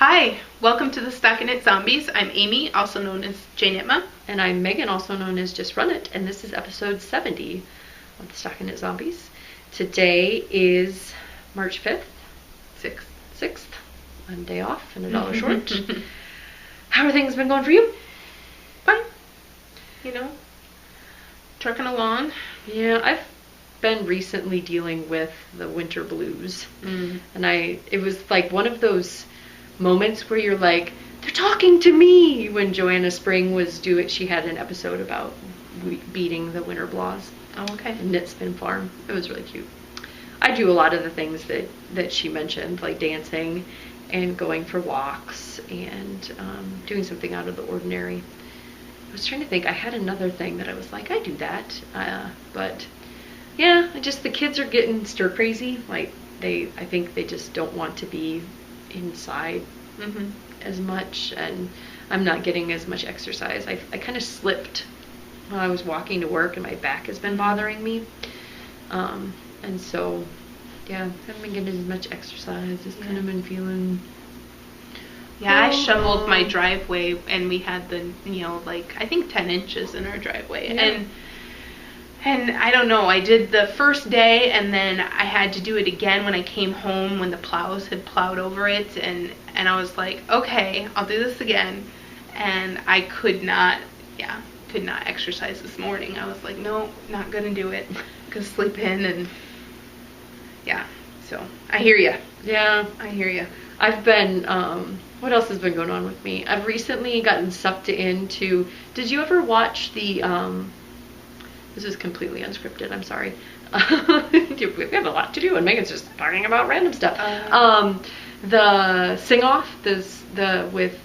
Hi, welcome to the Stockinit Zombies. I'm Amy, also known as Janitma. And I'm Megan, also known as Just Run It, and this is episode 70 of the Stockinit Zombies. Today is March 5th, 6th, one day off and $1 short. How are things been going for you? Fine. You know, trucking along. Yeah, I've been recently dealing with the winter blues. And it was like one of those moments where you're like, they're talking to me, when Joanna Spring was doing, she had an episode about beating the winter blahs. Oh, okay. Knitspin Farm. It was really cute. I do a lot of the things that she mentioned, like dancing and going for walks and doing something out of the ordinary. I was trying to think, I had another thing that I was like, I do that. But yeah, the kids are getting stir crazy. Like I think they just don't want to be inside as much, and I'm not getting as much exercise. I kind of slipped when I was walking to work, and my back has been bothering me. And so, yeah, I haven't been getting as much exercise. Just kind of been feeling... Yeah, I shoveled my driveway, and we had I think 10 inches in our driveway. Yeah. And I don't know, I did the first day, and then I had to do it again when I came home, when the plows had plowed over it, and I was like, okay, I'll do this again. And I could not exercise this morning. I was like, no, not gonna do it. Gonna sleep in, and yeah, so I hear you. Yeah. I hear you. I've been, what else has been going on with me? I've recently gotten sucked into, did you ever watch the, this is completely unscripted, I'm sorry. We have a lot to do, and Megan's just talking about random stuff. The sing-off, with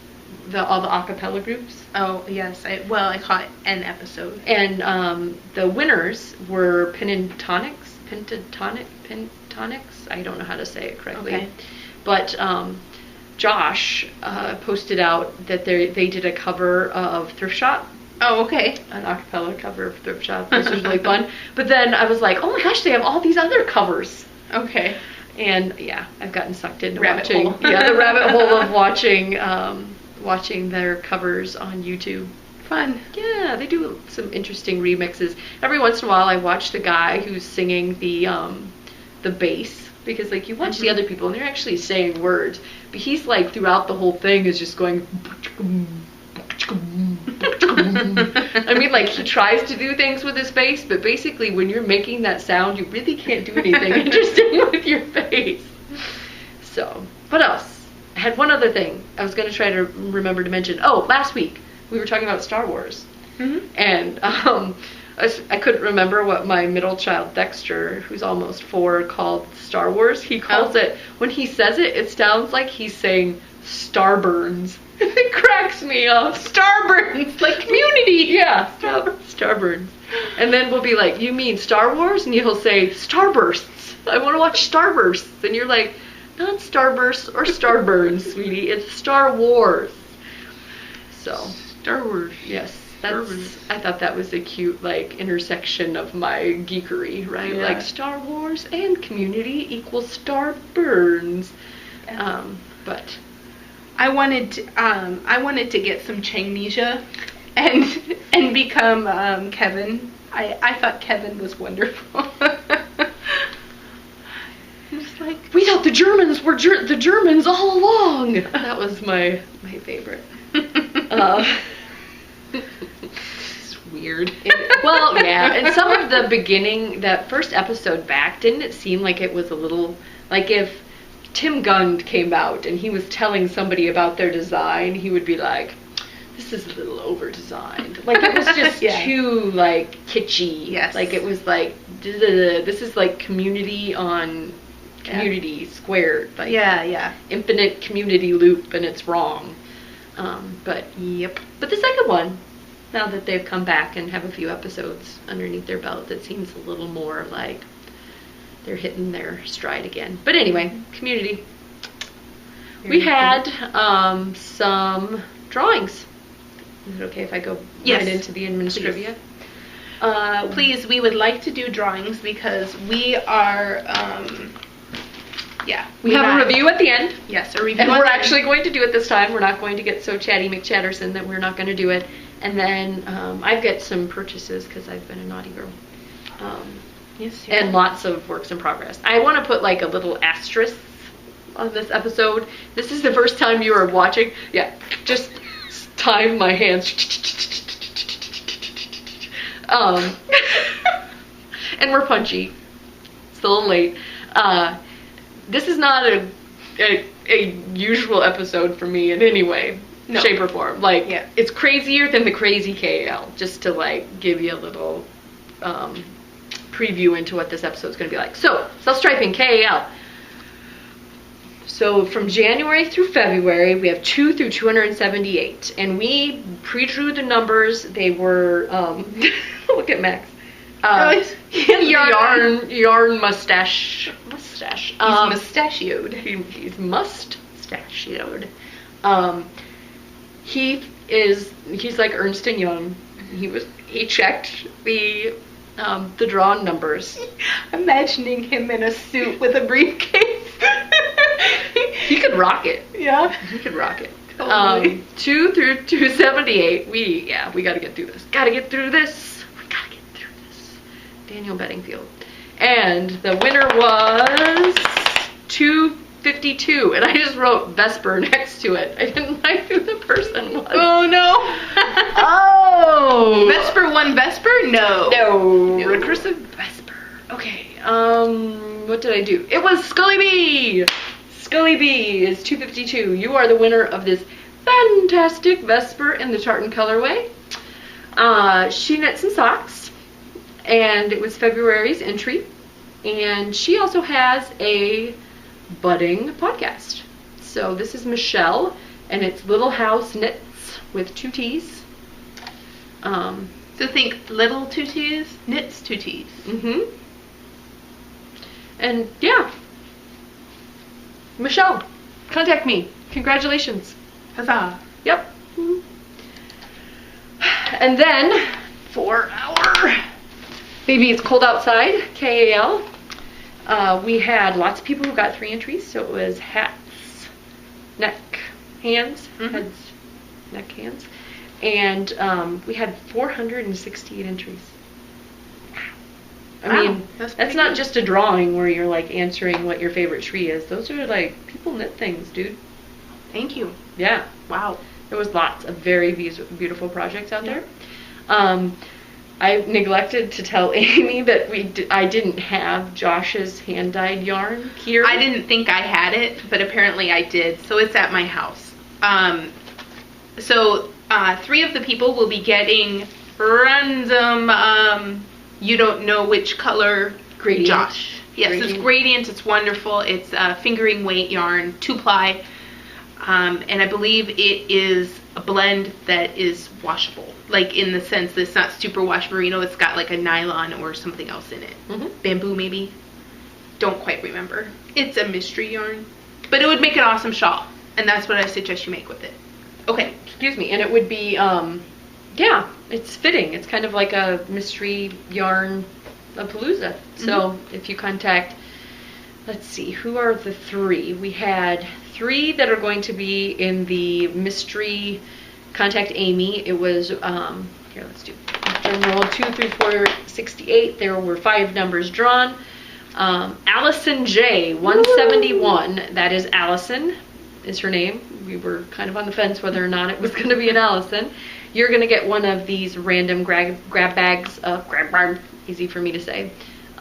all the a cappella groups. Oh, yes. I caught an episode. And the winners were Pentatonics. I don't know how to say it correctly. Okay. But Josh posted out that they did a cover of Thrift Shop. Oh, okay. An a cappella cover of Thrift Shop, which was really fun. But then I was like, oh my gosh, they have all these other covers. Okay. And yeah, I've gotten sucked into the rabbit hole of watching their covers on YouTube. Fun. Yeah, they do some interesting remixes. Every once in a while I watch the guy who's singing the bass, because like you watch the other people and they're actually saying words, but he's like throughout the whole thing is just going I mean, like, he tries to do things with his face, but basically when you're making that sound, you really can't do anything interesting with your face. So, what else? I had one other thing I was going to try to remember to mention. Oh, last week we were talking about Star Wars. And I couldn't remember what my middle child, Dexter, who's almost 4, called Star Wars. He calls it, when he says it, it sounds like he's saying Starburns. It cracks me up. Starburns, like Community. Yeah, Starburns. And then we'll be like, you mean Star Wars? And he'll say, Starbursts. I want to watch Starbursts. And you're like, not Starbursts or Starburns, sweetie. It's Star Wars. So, Star Wars. Yes. I thought that was a cute, like, intersection of my geekery, right? Yeah. Like, Star Wars and Community equals Starburns. Yeah. But... I wanted to get some Changnesia and become Kevin. I thought Kevin was wonderful. Just like, we thought the Germans were the Germans all along. That was my favorite. It's weird. Well, yeah, and some of the beginning, that first episode back, didn't it seem like it was a little, like if Tim Gund came out and he was telling somebody about their design, he would be like, this is a little over-designed. Like, it was just too, like, kitschy. Yes. Like, it was like, this is like Community on Community squared. Like, infinite community loop, and it's wrong. But the second one, now that they've come back and have a few episodes underneath their belt, it seems a little more like they're hitting their stride again. But anyway, Community. We had some drawings. Is it okay if I go right into the administrivia? Please, we would like to do drawings because we are Yeah. We have a review at the end. Yes, a review. And we're actually going to do it this time. We're not going to get so chatty McChatterson that we're not going to do it. And then I've got some purchases because I've been a naughty girl. Yes, and lots of works in progress. I want to put like a little asterisk on this episode. This is the first time you are watching. Yeah, just time my hands. And we're punchy. It's a little late. This is not a usual episode for me in any way, shape, or form. Like, it's crazier than the crazy KAL, just to like give you a little preview into what this episode is going to be like. So, self-striping, KAL. So from January through February, we have 2 through 278. And we pre-drew the numbers. They were, look at Max. Yarn mustache. He's mustachioed. He's mustachioed. He's like Ernst and Young. He checked the drawn numbers. Imagining him in a suit with a briefcase. He could rock it. Yeah. He could rock it. Totally. 2 through 278. We gotta get through this. Gotta get through this. We gotta get through this. Daniel Bedingfield. And the winner was 252. And I just wrote Vesper next to it. I didn't write who the person was. Oh no. Oh. Vesper won Vesper? No. No. Recursive Vesper. Okay. What did I do? It was Scully B. Scully B is 252. You are the winner of this fantastic Vesper in the tartan colorway. She knit some socks, and it was February's entry. And she also has a budding podcast. So this is Michelle, and it's Little House Knits with 2 T's. So think little 2 T's, knits 2 T's. Mm-hmm. And yeah. Michelle, contact me. Congratulations. Huzzah. Yep. Mm-hmm. And then for our Baby It's Cold Outside, KAL, we had lots of people who got 3 entries. So it was hats, neck, hands, heads, neck, hands. And we had 468 entries. I mean, that's not just a drawing where you're like answering what your favorite tree is. Those are like, people knit things, dude. Thank you. Yeah. Wow. There was lots of very beautiful projects out there. I neglected to tell Amy that I didn't have Josh's hand-dyed yarn here. I didn't think I had it, but apparently I did. So it's at my house. So 3 of the people will be getting random, you don't know which color gradient. Josh. Yes, it's gradient. It's wonderful. It's fingering weight yarn, 2-ply. And I believe it is a blend that is washable. Like in the sense that it's not super wash merino. It's got like a nylon or something else in it. Bamboo maybe. Don't quite remember. It's a mystery yarn. But it would make an awesome shawl. And that's what I suggest you make with it. Okay. Excuse me. And it would be, yeah, it's fitting. It's kind of like a mystery yarn palooza. So if you contact, let's see, who are the 3? We had 3 that are going to be in the mystery. Contact Amy. It was, here, let's do general 2 through 468. There were 5 numbers drawn. Allison J, 171. Woo! That is Allison, is her name. We were kind of on the fence whether or not it was going to be an Allison. You're going to get one of these random grab bags of, easy for me to say,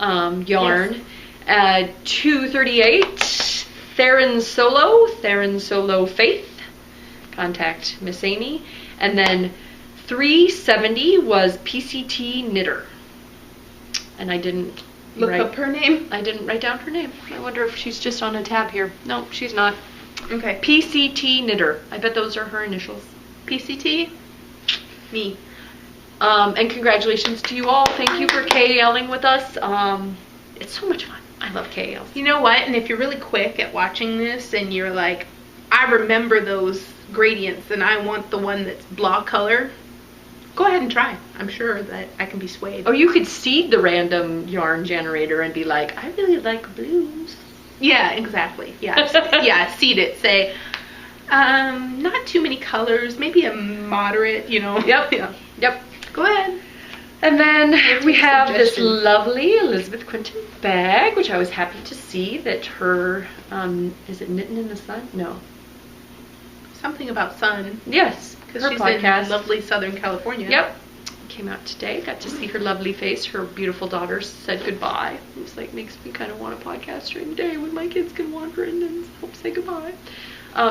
yarn. Yes. 238, Theron Solo Faith. Contact Miss Amy. And then 370 was PCT Knitter. And I didn't look up her name. I didn't write down her name. I wonder if she's just on a tab here. No, she's not. Okay. PCT Knitter. I bet those are her initials. PCT? Me. And congratulations to you all. Thank you for KALing with us. It's so much fun. I love KALs. You know what? And if you're really quick at watching this and you're like, I remember those gradients and I want the one that's blah color, go ahead and try. I'm sure that I can be swayed. Oh, you could seed the random yarn generator and be like, I really like blues. Yeah, exactly. Yeah. Yeah, seed it. Say, not too many colors, maybe a moderate, Yep. Yeah. Yep. Go ahead. And then we have this Suggestions. lovely Elizabeth Quinton bag, which I was happy to see that her, is it Knitting in the Sun? No. Something about sun. Yes, Because her she's podcast. in lovely Southern California. Yep. Came out today. Got to see her lovely face. Her beautiful daughter said goodbye. It was like, makes me kind of want a podcast during the day when my kids can wander in and help say goodbye.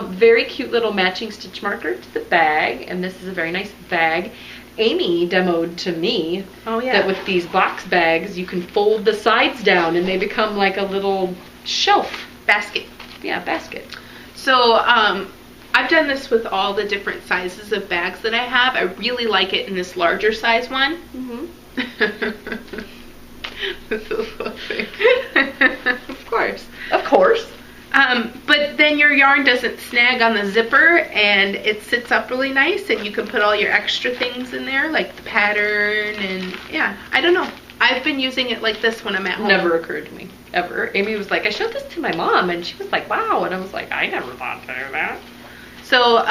Very cute little matching stitch marker to the bag. And this is a very nice bag. Amy demoed to me that with these box bags, you can fold the sides down and they become like a little shelf. Basket. Yeah, basket. So, I've done this with all the different sizes of bags that I have. I really like it in this larger size one. Mm-hmm. This is so funny. Of course. Of course. But then your yarn doesn't snag on the zipper and it sits up really nice and you can put all your extra things in there like the pattern and yeah, I don't know. I've been using it like this when I'm at home. Never occurred to me, ever. Amy was like, I showed this to my mom and she was like, wow. And I was like, I never thought to do that. So,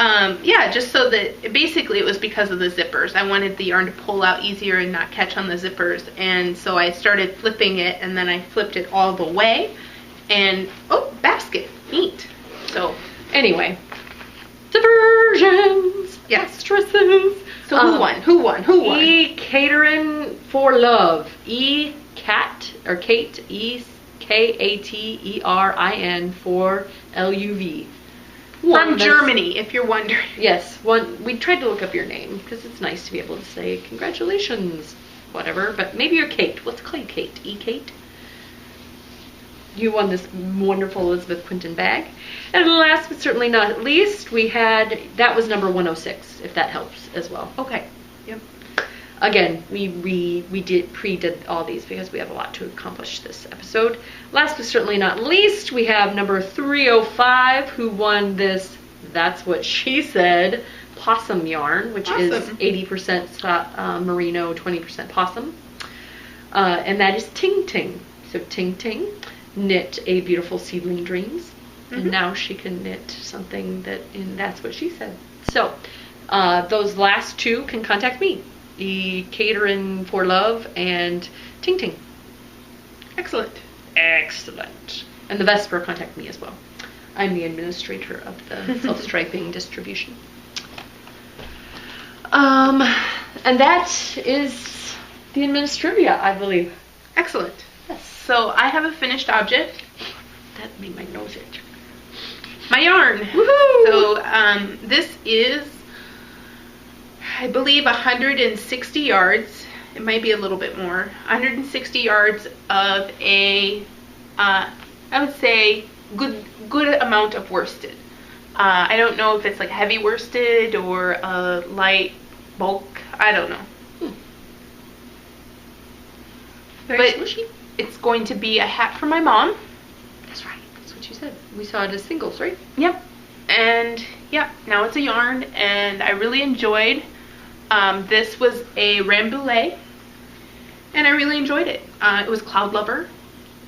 yeah, just so that, basically it was because of the zippers. I wanted the yarn to pull out easier and not catch on the zippers. And so I started flipping it and then I flipped it all the way. And, oh, basket, neat. So, anyway, diversions, yes. Asterisks. So who won? Who won? Catering for Love. Cat, or Kate, Katerin for LUV. From Germany, if you're wondering. Yes, we tried to look up your name because it's nice to be able to say congratulations, whatever. But maybe you're Kate. Let's call you Kate. Kate. You won this wonderful Elizabeth Quinton bag. And last but certainly not least, we had, that was number 106, if that helps as well. Okay. Yep. Again, we pre-did all these because we have a lot to accomplish this episode. Last but certainly not least, we have number 305 who won this That's What She Said possum yarn, which is 80% merino, 20% possum. And that is Ting Ting. So Ting Ting knit a beautiful Seedling Dreams. Mm-hmm. And now she can knit something That's What She Said. So those last two can contact me. The Catering for Love and Ting Ting. Excellent. Excellent. And the Vesper contact me as well. I'm the administrator of the self-striping distribution. And that is the administrivia, I believe. Excellent. Yes. So I have a finished object. That made my nose itch. My yarn. Woohoo! So this is, I believe, 160 yards. It might be a little bit more. 160 yards of a, I would say, good amount of worsted. I don't know if it's like heavy worsted or a light bulk. I don't know. Very but squishy. It's going to be a hat for my mom. That's right. That's what you said. We saw it as singles, right? Yep. And yeah, now it's a yarn, and I really enjoyed. This was a Rambouillet, and I really enjoyed it. It was Cloud Lover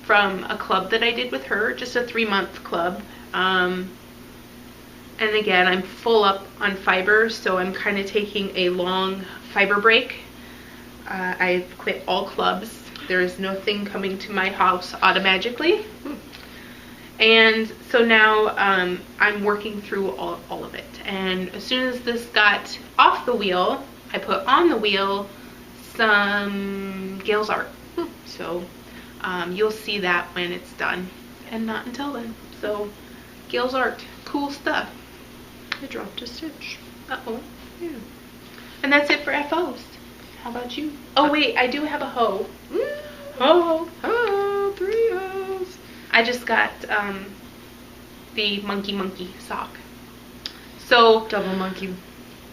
from a club that I did with her, just a 3-month club. And again, I'm full up on fiber, so I'm kind of taking a long fiber break. I've quit all clubs. There is nothing coming to my house automagically. And so now I'm working through all of it. And as soon as this got off the wheel, I put on the wheel some Gail's art. So you'll see that when it's done, and not until then. So Gail's art, cool stuff. I dropped a stitch. Uh-oh. Yeah. And that's it for FOs. How about you? Oh wait, I do have a hoe. Ho! Oh, 3 hoes. I just got the monkey sock. So Double monkey.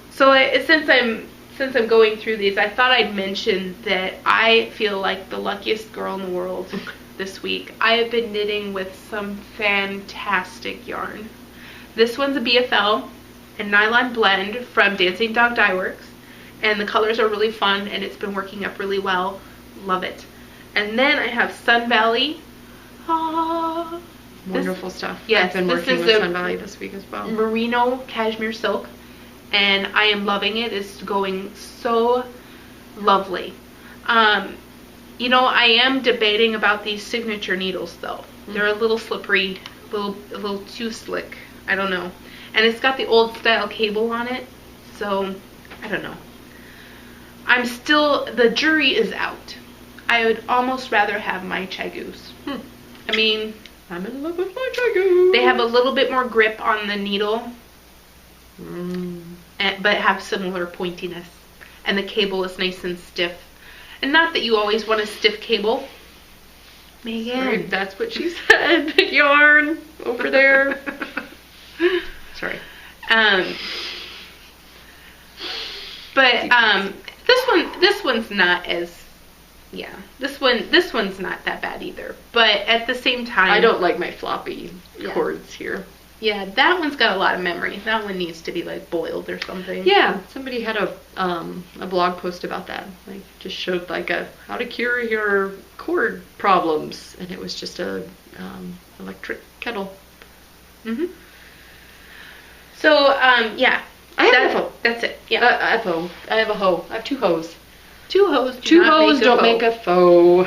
So since I'm going through these, I thought I'd mention that I feel like the luckiest girl in the world this week. I have been knitting with some fantastic yarn. This one's a BFL and nylon blend from Dancing Dog Dye Works, and the colors are really fun and it's been working up really well. Love it. And then I have Sun Valley Wonderful stuff. Yes, I've been this working is with a Sun Valley this week as well. merino cashmere silk, and I am loving it. It's going so lovely. You know, I am debating about these signature needles though. They're a little slippery, a little too slick. I don't know. And it's got the old style cable on it, so I don't know. The jury is out. I would almost rather have my Chagoos. I mean, I'm in love with my Chagoos. they have a little bit more grip on the needle, but have similar pointiness. And the cable is nice and stiff. And not that you always want a stiff cable. Megan. Sorry, that's what she said. Yarn over there. Sorry. But this one's not as, yeah. This one's not that bad either. But at the same time, I don't like my floppy cords here. Yeah, that one's got a lot of memory. That one needs to be like boiled or something. Yeah, somebody had a blog post about that. Like, just showed like how to cure your cord problems, and it was just a electric kettle. So yeah, I have a hoe. That's it. Yeah, I have a hoe. I have two hoes. two hoes. Two hoes don't make a foe.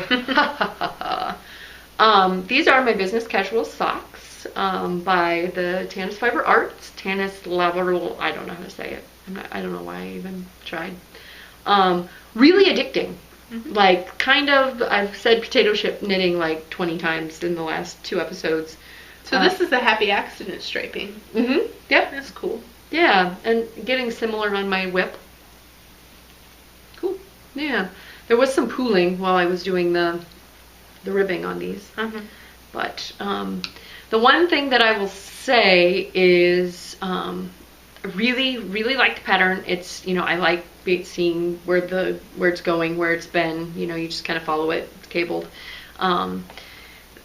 These are my business casual socks. By the Tanis Fiber Arts. Tanis Laveral, I don't know how to say it. I don't know why I even tried. Really addicting. Like, kind of, I've said potato chip knitting like 20 times in the last 2 episodes. So this is a happy accident striping. Yep. That's cool. Yeah, and getting similar on my whip. Cool. Yeah. There was some pooling while I was doing the ribbing on these. But, the one thing that I will say is really, really like the pattern. It's, you know, I like seeing where it's going, where it's been. You know, you just kind of follow it. It's cabled.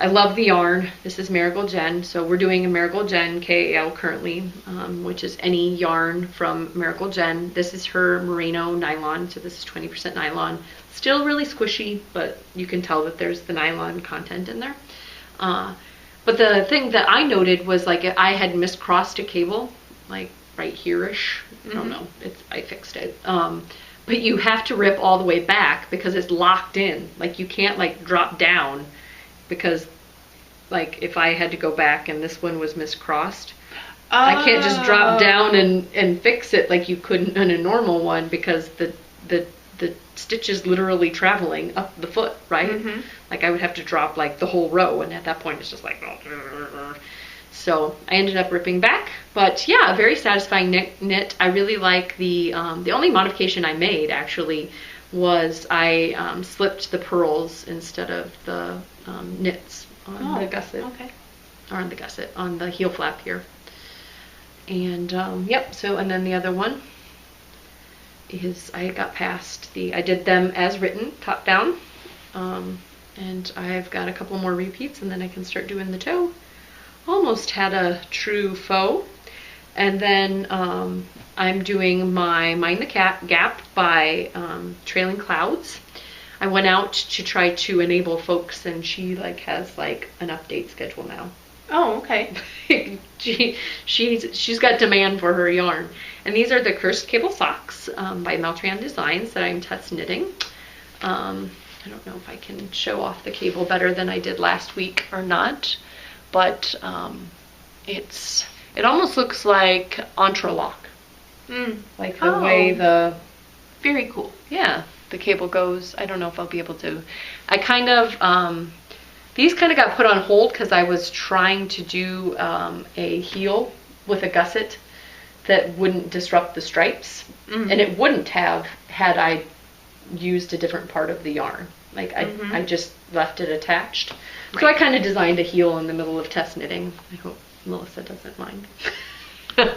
I love the yarn. This is Marigold Jen. So we're doing a Marigold Jen KAL currently, which is any yarn from Marigold Jen. This is her merino nylon. So this is 20% nylon. Still really squishy, but you can tell that there's the nylon content in there. But the thing that I noted was, like, I had miscrossed a cable, like right here-ish. I don't know. I fixed it. But you have to rip all the way back because it's locked in. Like, you can't, like, drop down because, like, if I had to go back and this one was miscrossed, I can't just drop down and fix it like you could in a normal one because the stitch is literally traveling up the foot, right? Like, I would have to drop like the whole row, and at that point it's just like, so I ended up ripping back. But yeah, very satisfying knit. I really like the only modification I made actually was I slipped the pearls instead of the knits on the gusset. Okay. Or on the gusset, on the heel flap here. And yep, so, and then the other one is I got past I did them as written, top down, and I've got a couple more repeats and then I can start doing the toe. Almost had a true faux. And then I'm doing my Mind the Gap by Trailing Clouds. I went out to try to enable folks, and she like has like an update schedule now. Oh, okay. She's got demand for her yarn. And these are the Cursed Cable Socks by Meltrian Designs that I'm test knitting. I don't know if I can show off the cable better than I did last week or not, but it almost looks like entrelac. Like the way the... Very cool. Yeah, the cable goes. I don't know if I'll be able to... I kind of... these kind of got put on hold because I was trying to do a heel with a gusset that wouldn't disrupt the stripes. And it wouldn't have had I used a different part of the yarn. Like, I just left it attached. Right. So I kind of designed a heel in the middle of test knitting. I hope Melissa doesn't mind. And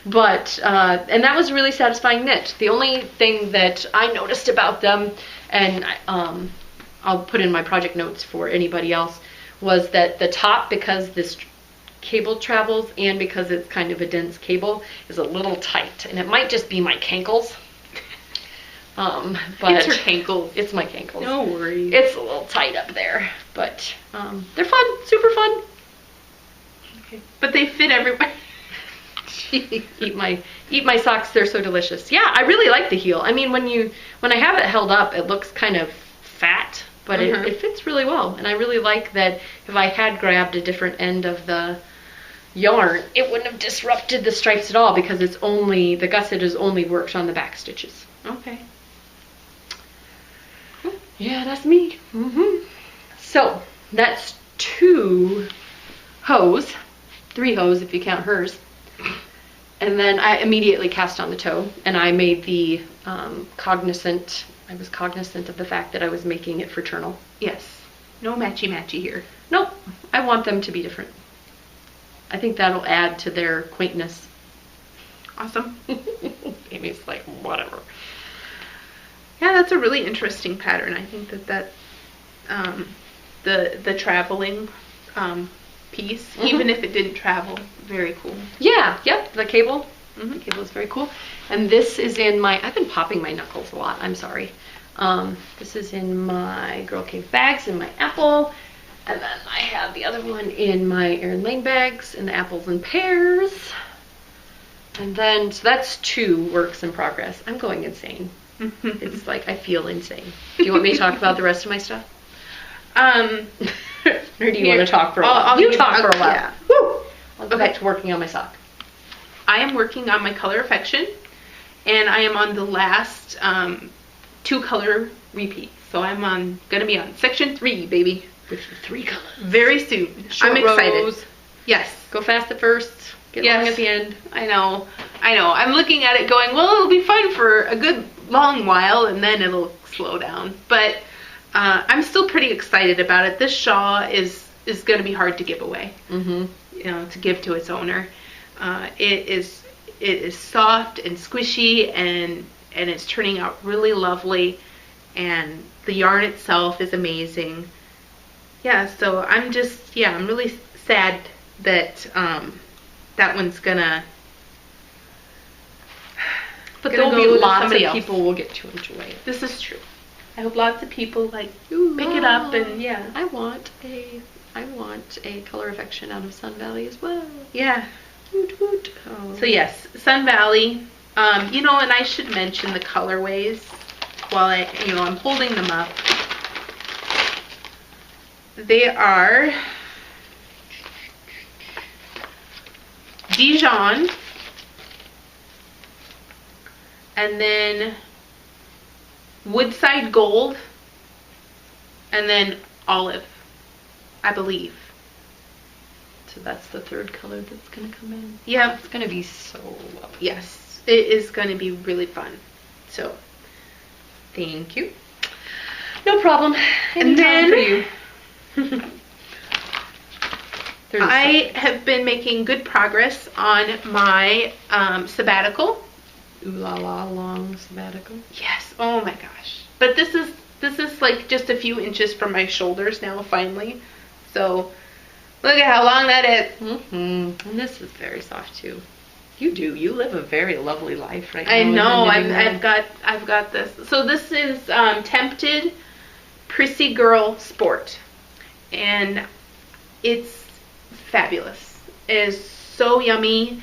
that was a really satisfying knit. The only thing that I noticed about them, and I'll put in my project notes for anybody else, was that the top, because this cable travels and because it's kind of a dense cable, is a little tight. And it might just be my cankles. But it's her cankles. It's my cankles. No worries. It's a little tight up there, but they're fun, super fun. Okay. But they fit everywhere. eat my socks. They're so delicious. Yeah, I really like the heel. I mean, when I have it held up, it looks kind of fat, but it fits really well. And I really like that if I had grabbed a different end of the yarn, it wouldn't have disrupted the stripes at all because the gusset is only worked on the back stitches. Okay. Yeah, that's me. So that's 2 hose, 3 hose if you count hers. And then I immediately cast on the toe, and I made the I was cognizant of the fact that I was making it fraternal. Yes. No matchy-matchy here. Nope. I want them to be different. I think that'll add to their quaintness. Awesome. Amy's like, whatever. Yeah, that's a really interesting pattern. I think that the traveling piece, even if it didn't travel, very cool. Yeah, yep, the cable. The cable is very cool. And this is in I've been popping my knuckles a lot, I'm sorry. This is in my Girl Cave bags and my apple. And then I have the other one in my Erin Lane bags and the apples in pairs. And then, so that's 2 works in progress. I'm going insane. It's like, I feel insane. Do you want me to talk about the rest of my stuff? Or do you want to talk for a while? You talk for a while. Yeah. Woo! I'll go back to working on my sock. I am working on my color affection, and I am on the last 2 color repeats. So I'm gonna be on section 3, baby. With the 3 colors. Very soon. Short I'm excited. rows. Yes. Go fast at first. Get long at the end. I know. I'm looking at it going, well, it'll be fun for a good long while, and then it'll slow down. But I'm still pretty excited about it. This shawl is going to be hard to give away. To give to its owner. It is soft and squishy, and it's turning out really lovely. And the yarn itself is amazing. Yeah, so I'm really sad that that one's gonna. But there'll be lots of people will get to enjoy it. This is true. I hope lots of people pick it up and yeah. I want a color affection out of Sun Valley as well. Yeah. Woot woot. Oh. So yes, Sun Valley. And I should mention the colorways while I'm holding them up. They are Dijon, and then Woodside Gold, and then Olive, I believe. So that's the 3rd color that's going to come in. Yeah. It's going to be so lovely. Yes, it is going to be really fun. So, thank you. No problem. And then for you. I have been making good progress on my sabbatical. Ooh la la, long sabbatical. Yes. Oh my gosh. But this is like just a few inches from my shoulders now, finally. So look at how long that is. And this is very soft too. You live a very lovely life right now. I know. I've got this. So this is Tempted Prissy Girl Sport, and it's fabulous. It is so yummy,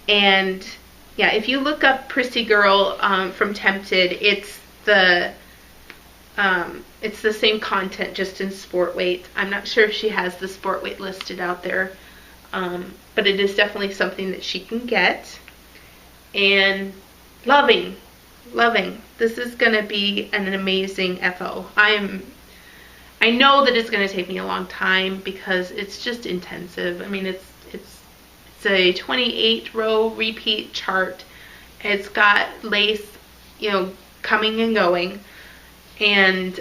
and yeah, if you look up Prissy Girl from Tempted, it's the same content, just in sport weight. I'm not sure if she has the sport weight listed out there, but it is definitely something that she can get. And loving. This is going to be an amazing FO. I know that it's going to take me a long time because it's just intensive. I mean, it's a 28 row repeat chart. It's got lace, coming and going. And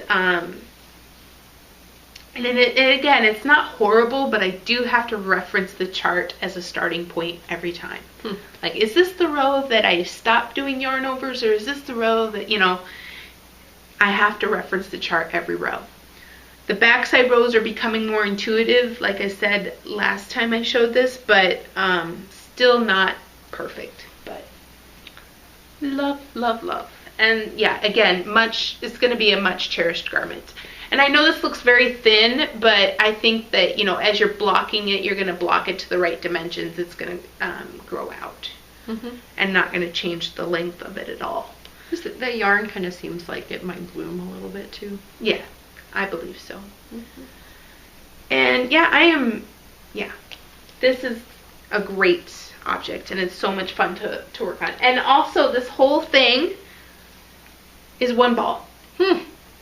again, it's not horrible, but I do have to reference the chart as a starting point every time. Like, is this the row that I stopped doing yarn overs, or is this the row that, I have to reference the chart every row. The backside rows are becoming more intuitive, like I said last time I showed this, but still not perfect. But love. And yeah, again, it's going to be a much cherished garment. And I know this looks very thin, but I think that, you know, as you're blocking it, you're going to block it to the right dimensions. It's going to grow out and not going to change the length of it at all. The yarn kind of seems like it might bloom a little bit too. Yeah, I believe so. And yeah, this is a great object, and it's so much fun to work on. And also, this whole thing is one ball.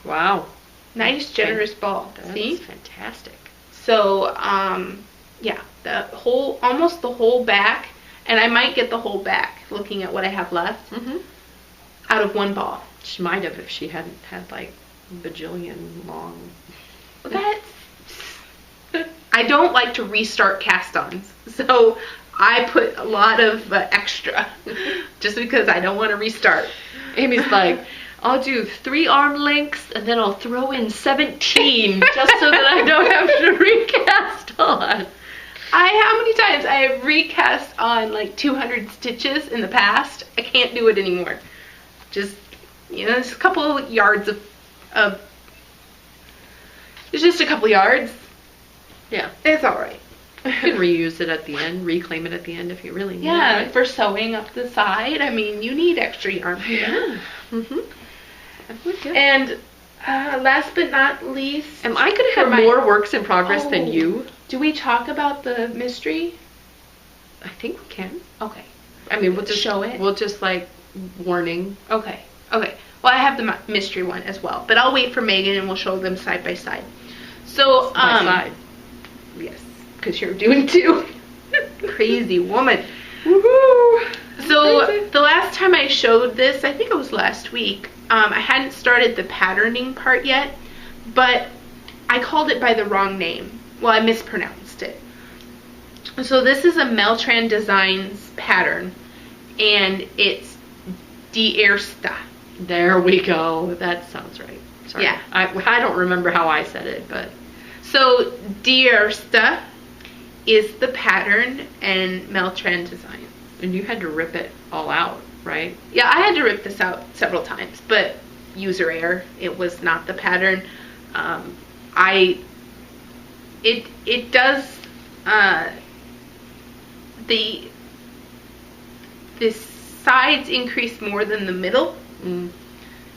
Wow. Nice, generous ball. That's See? fantastic. So, yeah, almost the whole back, and I might get the whole back, looking at what I have left, out of one ball. She might have if she hadn't had like bajillion long. I don't like to restart cast-ons, so I put a lot of extra, just because I don't want to restart. Amy's like, I'll do 3 arm lengths and then I'll throw in 17 just so that I don't have to recast on. How many times I have recast on like 200 stitches in the past? I can't do it anymore. Just, you know, it's a couple of yards of it's just a couple yards. Yeah. It's alright. You can reuse it at the end, reclaim it at the end if you really need it. Yeah, Right? for sewing up the side. I mean, you need extra yarn for that. And last but not least, am I going to have more works in progress than you? Do we talk about the mystery? I think we can. Okay. I mean, we'll just show it. We'll just like warning. Okay. Well, I have the mystery one as well, but I'll wait for Megan and we'll show them side by side. So, side. Yes, because you're doing 2. Crazy woman. Woohoo! So the last time I showed this, I think it was last week, I hadn't started the patterning part yet, but I called it by the wrong name. Well, I mispronounced it. So this is a Meltran Designs pattern, and it's Diersta. There we go. That sounds right. Sorry. Yeah. I don't remember how I said it, but. So Diersta is the pattern, and Meltran Designs. And you had to rip it all out, right? Yeah, I had to rip this out several times, but user error. It was not the pattern. It does the sides increase more than the middle, and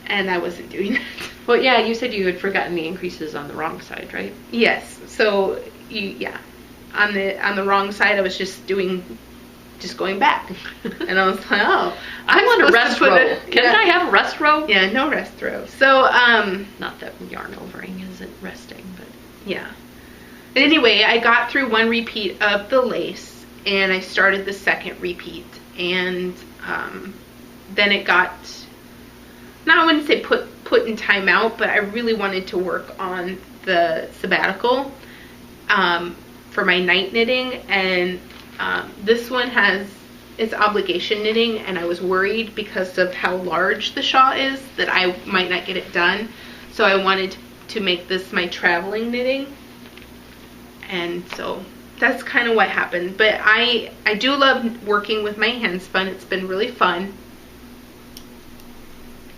I wasn't doing that. Well, yeah, you said you had forgotten the increases on the wrong side, right? Yes. So on the wrong side, I was just going back, and I was like, oh, I want a rest row. Can I have a rest row? Yeah, no rest row. So not that yarn overing isn't resting, but yeah. But anyway, I got through one repeat of the lace, and I started the second repeat, and then it got, now I wouldn't say put in timeout, but I really wanted to work on the sabbatical for my night knitting, and this one it's obligation knitting, and I was worried because of how large the shawl is that I might not get it done, so I wanted to make this my traveling knitting. And so that's kind of what happened. But I do love working with my hand spun. It's been really fun.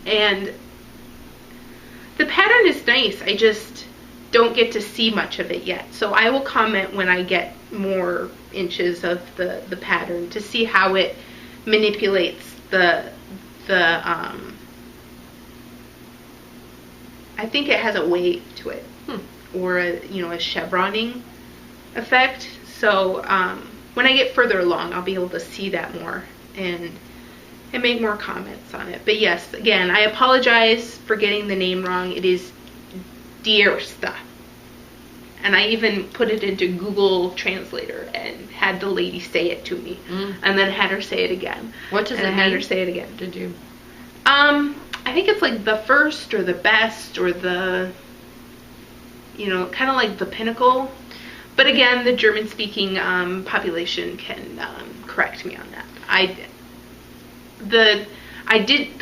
And the pattern is nice. I just don't get to see much of it yet. So I will comment when I get more inches of the pattern to see how it manipulates the I think it has a wave to it, or a chevroning effect. So when I get further along, I'll be able to see that more and make more comments on it. But yes, again, I apologize for getting the name wrong. It is Diersta. And I even put it into Google Translator and had the lady say it to me, and then had her say it again. What does it mean? And had her say it again. Did you? I think it's like the first or the best or the, kind of like the pinnacle. But again, the German-speaking population can correct me on that. The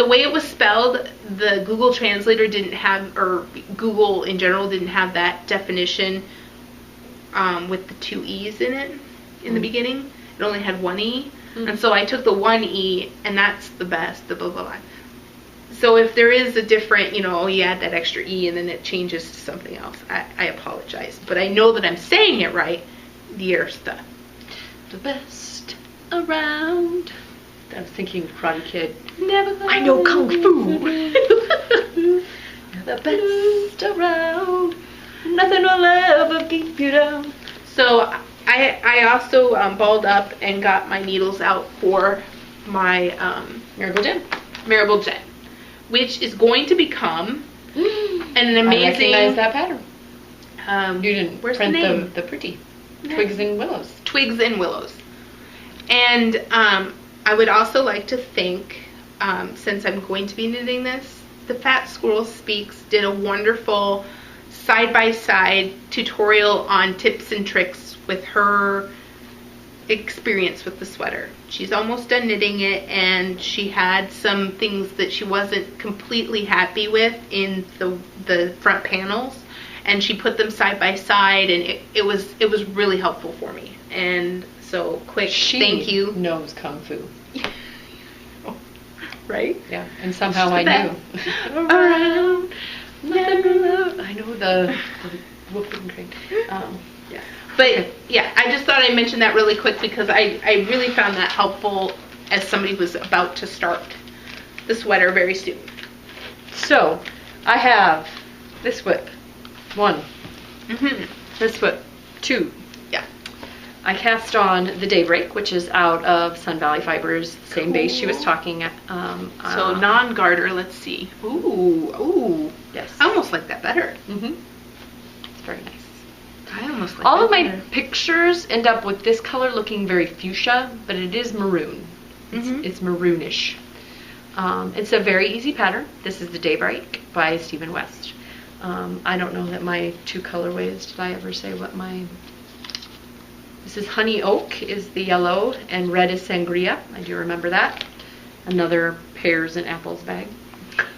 way it was spelled, the Google Translator didn't have, or Google in general didn't have that definition with the 2 E's in it in the beginning. It only had 1 E. And so I took the 1 E, and that's the best, the blah, blah, blah. So if there is a different, you add that extra E and then it changes to something else, I apologize. But I know that I'm saying it right. Diersta. The best around. I was thinking Karate Kid. Never. I know Kung Fu. The best around. Nothing will ever keep you down. So I also balled up and got my needles out for my Maribel Gem. Maribel Jet, which is going to become an amazing. I recognize that pattern. You didn't where's print the name? the pretty Twigs and Willows. Twigs and Willows. And I would also like to thank, since I'm going to be knitting this, the Fat Squirrel Speaks did a wonderful side-by-side tutorial on tips and tricks with her experience with the sweater. She's almost done knitting it, and she had some things that she wasn't completely happy with in the front panels, and she put them side by side, and it was really helpful for me. And so thank you. She knows Kung Fu. Right? Yeah, and somehow I knew. Around. I know the whooping train. Yeah. But yeah, I just thought I'd mention that really quick because I really found that helpful as somebody was about to start the sweater very soon. So, I have this whip. 1. Mm-hmm. This whip. 2. Yeah. I cast on the Daybreak, which is out of Sun Valley Fibers, same base she was Cool. talking at. So non-garter, let's see. Ooh. Yes. I almost like that better. Mm-hmm. It's very nice. I almost like All that of my better. pictures end up with this color looking very fuchsia, but it is maroon. Mhm. It's maroonish. It's a very easy pattern. This is the Daybreak by Stephen West. I don't know that my 2 colorways, did I ever say what my... This is Honey Oak is the yellow, and red is Sangria. I do remember that. Another pears and apples bag.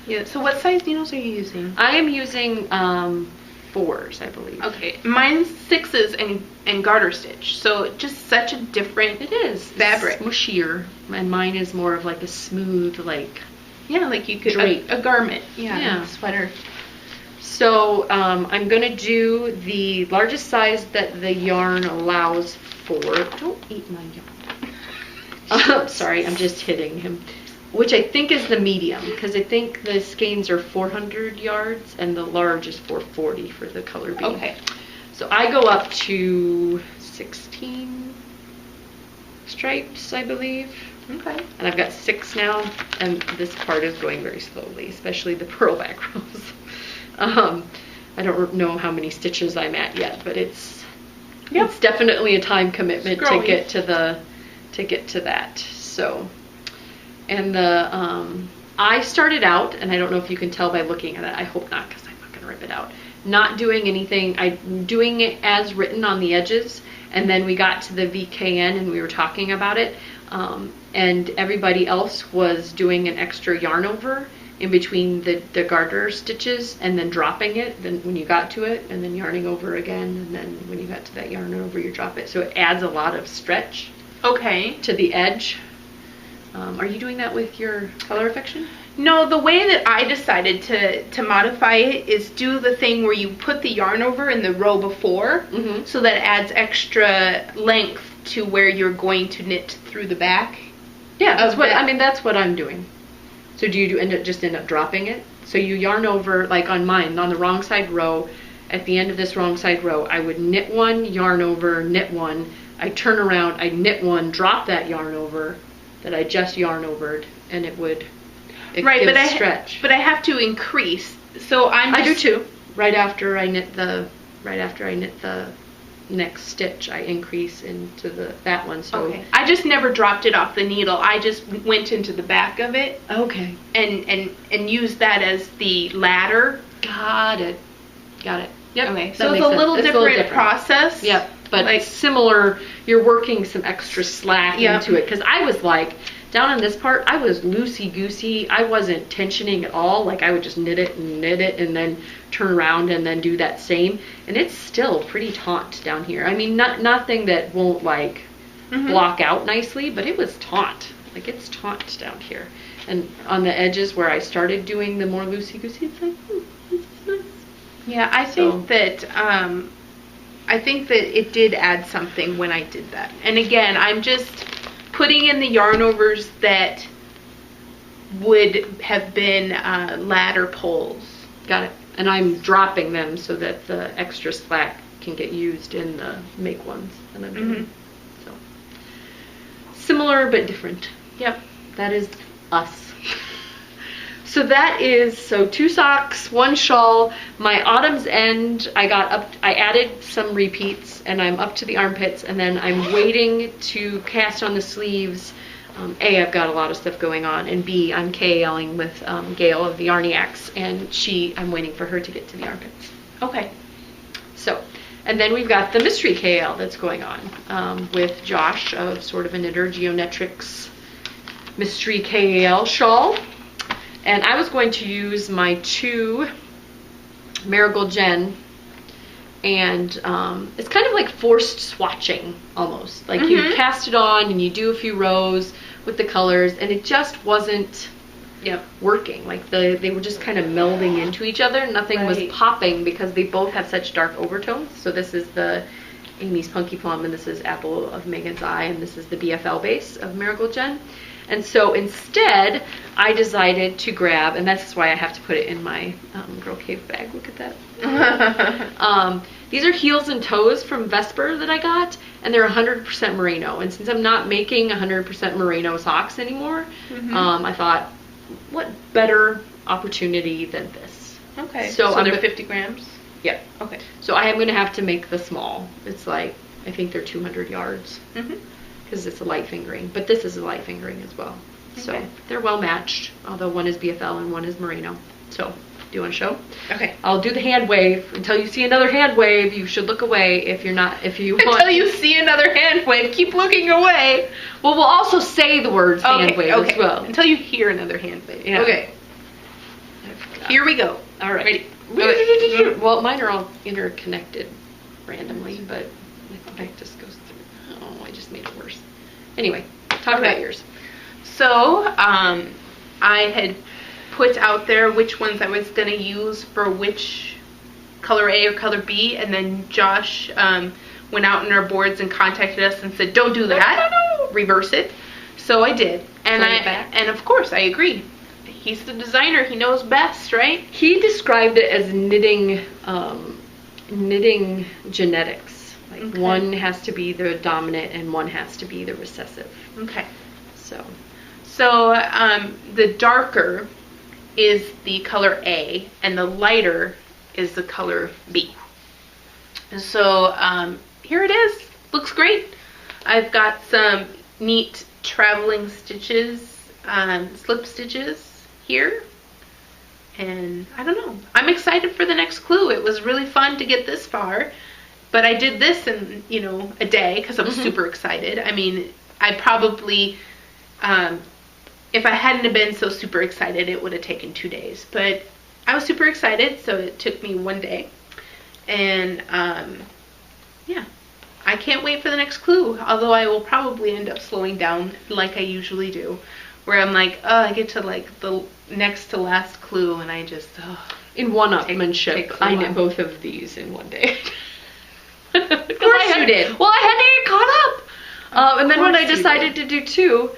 Yeah. So what size needles are you using? I am using 4s, I believe. Okay, mine's 6s and garter stitch. So just such a different. It is. Fabric. It's smooshier. And mine is more of like a smooth, like... Yeah, like you could drape. a garment. Yeah. A sweater. So I'm going to do the largest size that the yarn allows for. Don't eat my yarn. Sorry, I'm just hitting him. Which I think is the medium, because I think the skeins are 400 yards and the large is 440 for the color B. Okay. So I go up to 16 stripes, I believe. Okay. And I've got 6 now, and this part is going very slowly, especially the purl back rows. I don't know how many stitches I'm at yet, but it's definitely a time commitment to get to that. So, and I started out, and I don't know if you can tell by looking at it. I hope not, because I'm not going to rip it out. Not doing anything. I'm doing it as written on the edges, and then we got to the VKN and we were talking about it, and everybody else was doing an extra yarn over in between the garter stitches and then dropping it then when you got to it, and then yarning over again, and then when you got to that yarn over you drop it, so it adds a lot of stretch to the edge. Are you doing that with your color affection? No, the way that I decided to modify it is do the thing where you put the yarn over in the row before, so that adds extra length to where you're going to knit through the back. Yeah, that's what I'm doing. So do you end up dropping it? So you yarn over, like on mine, on the wrong side row, at the end of this wrong side row, I would knit one, yarn over, knit one, I turn around, I knit one, drop that yarn over that I just yarn overed, and it gives stretch. But I have to increase. So I do too. Right after I knit the next stitch, I increase into that one. So okay. I just never dropped it off the needle. I just went into the back of it. Okay. And used that as the ladder. Got it. Yep. Okay. So it's a little different process. Yep. But similar. You're working some extra slack into it, because I was like, down on this part, I was loosey-goosey. I wasn't tensioning at all. Like, I would just knit it and then turn around and then do that same. And it's still pretty taut down here. I mean, nothing that won't, like, block out nicely, but it was taut. Like it's taut down here. And on the edges where I started doing the more loosey-goosey, it's like, this is nice. Yeah, I think that it did add something when I did that. And again, I'm just putting in the yarn overs that would have been ladder poles. Got it. And I'm dropping them so that the extra slack can get used in the make ones that I'm doing. So similar but different. Yep. That is us. So that is, so 2 socks, 1 shawl. My autumn's end, I added some repeats, and I'm up to the armpits, and then I'm waiting to cast on the sleeves. A, I've got a lot of stuff going on, and B, I'm KLing with Gail of the Yarniacs, and I'm waiting for her to get to the armpits. Okay. So, and then we've got the mystery KL that's going on with Josh of Sort of a Knitter Geometrics mystery KL shawl. And I was going to use my 2 Marigold Jen, and it's kind of like forced swatching almost. Like you cast it on and you do a few rows with the colors, and it just wasn't working. Like they were just kind of melding into each other. Nothing was popping because they both have such dark overtones. So this is the Amy's Punky Plum, and this is Apple of Megan's Eye, and this is the BFL base of Marigold Jen. And so instead, I decided to grab, and that's why I have to put it in my Girl Cave bag. Look at that. These are heels and toes from Vesper that I got, and they're 100% merino. And since I'm not making 100% merino socks anymore, I thought, what better opportunity than this? Okay. So they're 50 grams? Yeah. Okay. So I am going to have to make the small. It's like, I think they're 200 yards. Because it's a light fingering, but this is a light fingering as well. So they're well matched, although one is BFL and one is merino. So, do you want to show? Okay. I'll do the hand wave. Until you see another hand wave, you should look away if you want. Until you see another hand wave, keep looking away. Well, we'll also say the words hand wave as well. Until you hear another hand wave. Yeah. Okay. Here we go. All right. Ready? Okay. Well, mine are all interconnected randomly, but I think it just goes through. Oh, I just made it worse. Anyway, talk about yours. So, I had put out there which ones I was going to use for which color A or color B, and then Josh went out in our boards and contacted us and said, don't do that, reverse it. So I did, and of course I agreed. He's the designer, he knows best, right? He described it as knitting genetics. Like one has to be the dominant and one has to be the recessive. Okay. So the darker is the color A and the lighter is the color B. So here it is. Looks great. I've got some neat traveling stitches, slip stitches here. And I don't know. I'm excited for the next clue. It was really fun to get this far. But I did this in, a day because I was super excited. I mean, I probably, if I hadn't have been so super excited, it would have taken 2 days. But I was super excited, so it took me 1 day. And, yeah, I can't wait for the next clue. Although I will probably end up slowing down like I usually do. Where I'm like, oh, I get to like the next to last clue and I just, in one-upmanship, I knit both of these in 1 day. Of course you did. Well, I had to get caught up. And then when I decided to do 2,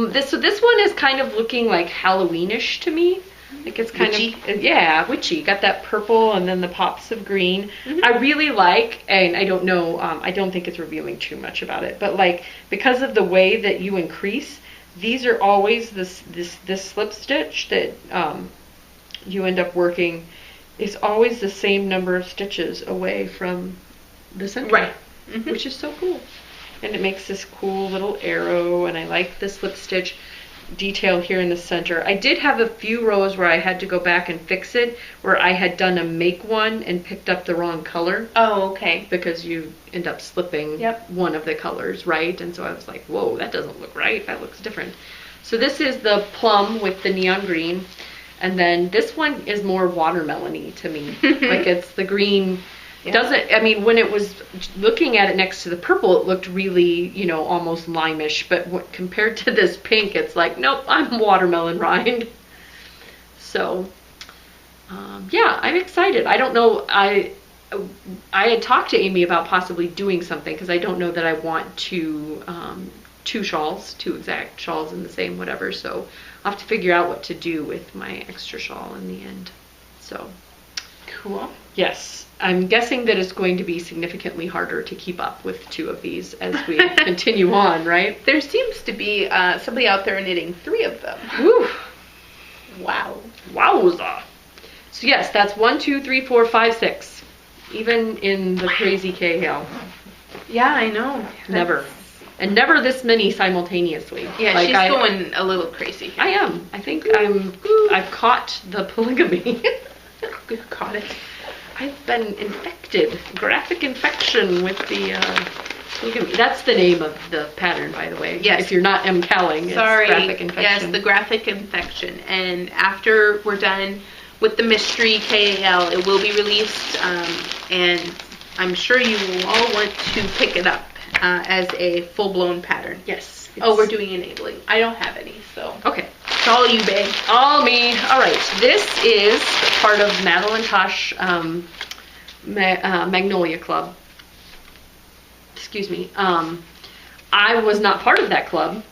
this one is kind of looking like Halloweenish to me. Like it's kind of, witchy. Got that purple and then the pops of green. I really like, and I don't know, I don't think it's revealing too much about it, but like because of the way that you increase, these are always this slip stitch that you end up working is always the same number of stitches away from the center, right? Which is so cool, and it makes this cool little arrow. And I like the slip stitch detail here in the center. I did have a few rows where I had to go back and fix it, where I had done a make one and picked up the wrong color. Oh, okay. Because you end up slipping one of the colors, right? And so I was like, whoa, that doesn't look right. That looks different. So this is the plum with the neon green. And then this one is more watermelon-y to me. Like it's the green Yeah. Doesn't, I mean, when it was looking at it next to the purple, it looked really, you know, almost limeish. But compared to this pink, it's like, nope, I'm watermelon rind. So, yeah, I'm excited. I don't know, I had talked to Amy about possibly doing something because I don't know that I want two exact shawls in the same whatever. So I'll have to figure out what to do with my extra shawl in the end. So, cool. Yes, I'm guessing that it's going to be significantly harder to keep up with 2 of these as we continue on, right? There seems to be somebody out there knitting 3 of them. Woo! Wow. Wowza! So yes, that's 1, 2, 3, 4, 5, 6. Even in the crazy KL. Yeah, I know. Never. And never this many simultaneously. Yeah, like she's going a little crazy here. I am. I think I've caught the polygamy. You've caught it. I've been infected. Graphic infection with the polygamy. That's the name of the pattern, by the way. Yes. If you're not MCALing, Sorry. it's graphic infection. Yes, the graphic infection. And after we're done with the mystery KAL, it will be released, and I'm sure you will all want to pick it up as a full-blown pattern. Yes. Oh, we're doing enabling. I don't have any, so. Okay. It's all you, babe. All me. All right. This is part of Madeline Tosh Magnolia Club. Excuse me. I was not part of that club,